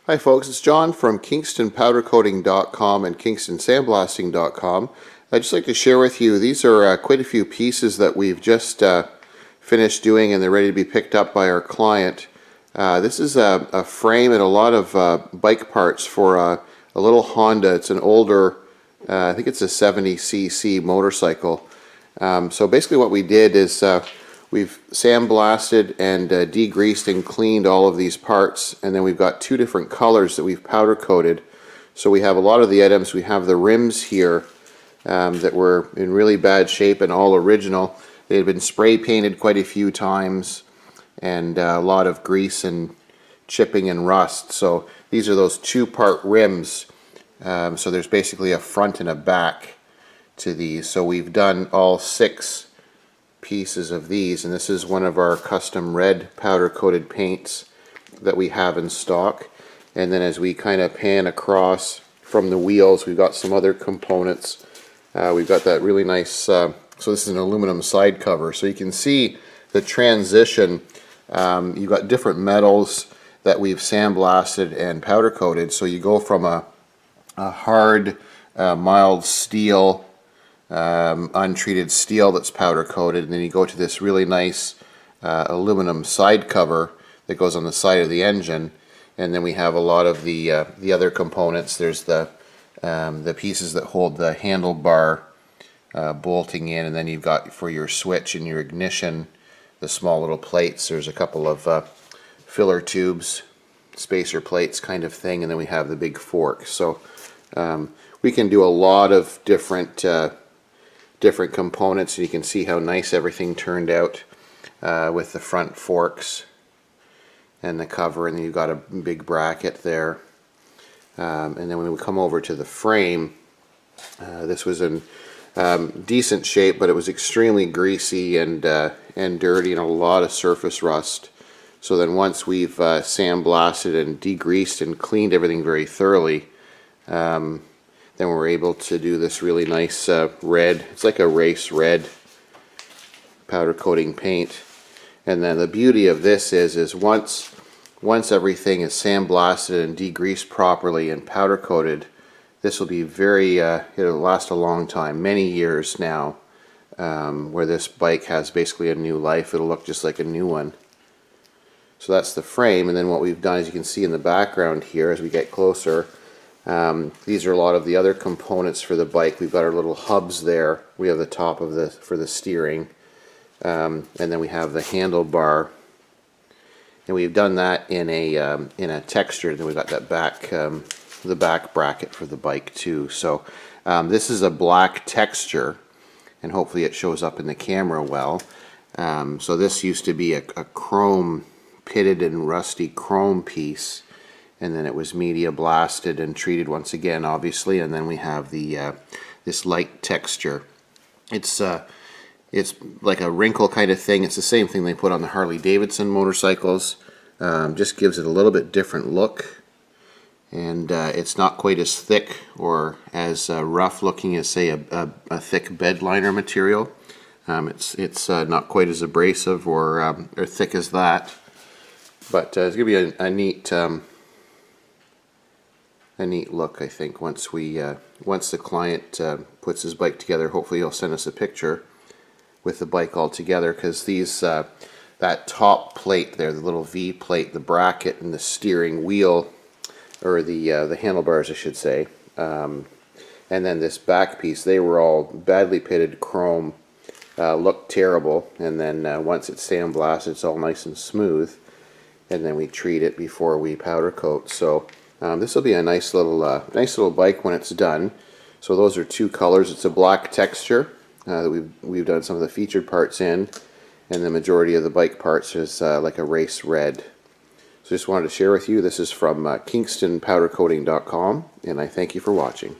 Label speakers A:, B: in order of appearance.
A: Hi folks, it's John from kingstonpowdercoating.com and kingston.sandblasting.com. I'd just like to share with you, these are quite a few pieces that we've just finished doing and they're ready to be picked up by our client. This is a frame and a lot of bike parts for a little Honda. It's an older, I think it's a 70cc motorcycle. So basically what we did is we've sandblasted and degreased and cleaned all of these parts, and then we've got two different colors that we've powder coated. So we have a lot of the items. We have the rims here that were in really bad shape and all original. They had been spray painted quite a few times and a lot of grease and chipping and rust. So these are those two-part rims. So there's basically a front and a back to these. So we've done all 6 pieces of these, and this is one of our custom red powder coated paints that we have in stock. And then as we kind of pan across from the wheels, we've got some other components. We've got that really nice, so this is an aluminum side cover, so you can see the transition. You've got different metals that we've sandblasted and powder coated, so you go from a hard mild steel, untreated steel that's powder coated, and then you go to this really nice aluminum side cover that goes on the side of the engine. And then we have a lot of the other components. There's the pieces that hold the handlebar bolting in, and then you've got for your switch and your ignition the small little plates. There's a couple of filler tubes, spacer plates kind of thing, and then we have the big fork. So we can do a lot of different components, and you can see how nice everything turned out with the front forks and the cover, and then you've got a big bracket there. And then when we come over to the frame, this was in decent shape, but it was extremely greasy and dirty and a lot of surface rust. So then once we've sandblasted and degreased and cleaned everything very thoroughly, then we're able to do this really nice red. It's like a race red powder coating paint. And then the beauty of this is once everything is sandblasted and degreased properly and powder coated, this will be very, it'll last a long time, many years now, where this bike has basically a new life. It'll look just like a new one. So that's the frame, and then what we've done, as you can see in the background here as we get closer, these are a lot of the other components for the bike. We've got our little hubs there. We have the top of for the steering, and then we have the handlebar, and we've done that in a texture. And then we've got that back, the back bracket for the bike too. So this is a black texture, and hopefully it shows up in the camera well. So this used to be a chrome, pitted and rusty chrome piece. And then it was media blasted and treated once again, obviously. And then we have the this light texture. It's like a wrinkle kind of thing. It's the same thing they put on the Harley Davidson motorcycles. Just gives it a little bit different look. And it's not quite as thick or as rough looking as, say, a thick bed liner material. It's not quite as abrasive or thick as that. But it's going to be a neat look, I think, once the client puts his bike together. Hopefully he'll send us a picture with the bike all together, because these that top plate there, the little V plate, the bracket, and the steering wheel, or the handlebars I should say, and then this back piece, they were all badly pitted chrome, looked terrible, and then once it's sandblasted it's all nice and smooth, and then we treat it before we powder coat. So this will be a nice little bike when it's done. So those are 2 colors. It's a black texture that we've done some of the featured parts in, and the majority of the bike parts is like a race red. So just wanted to share with you. This is from kingstonpowdercoating.com, and I thank you for watching.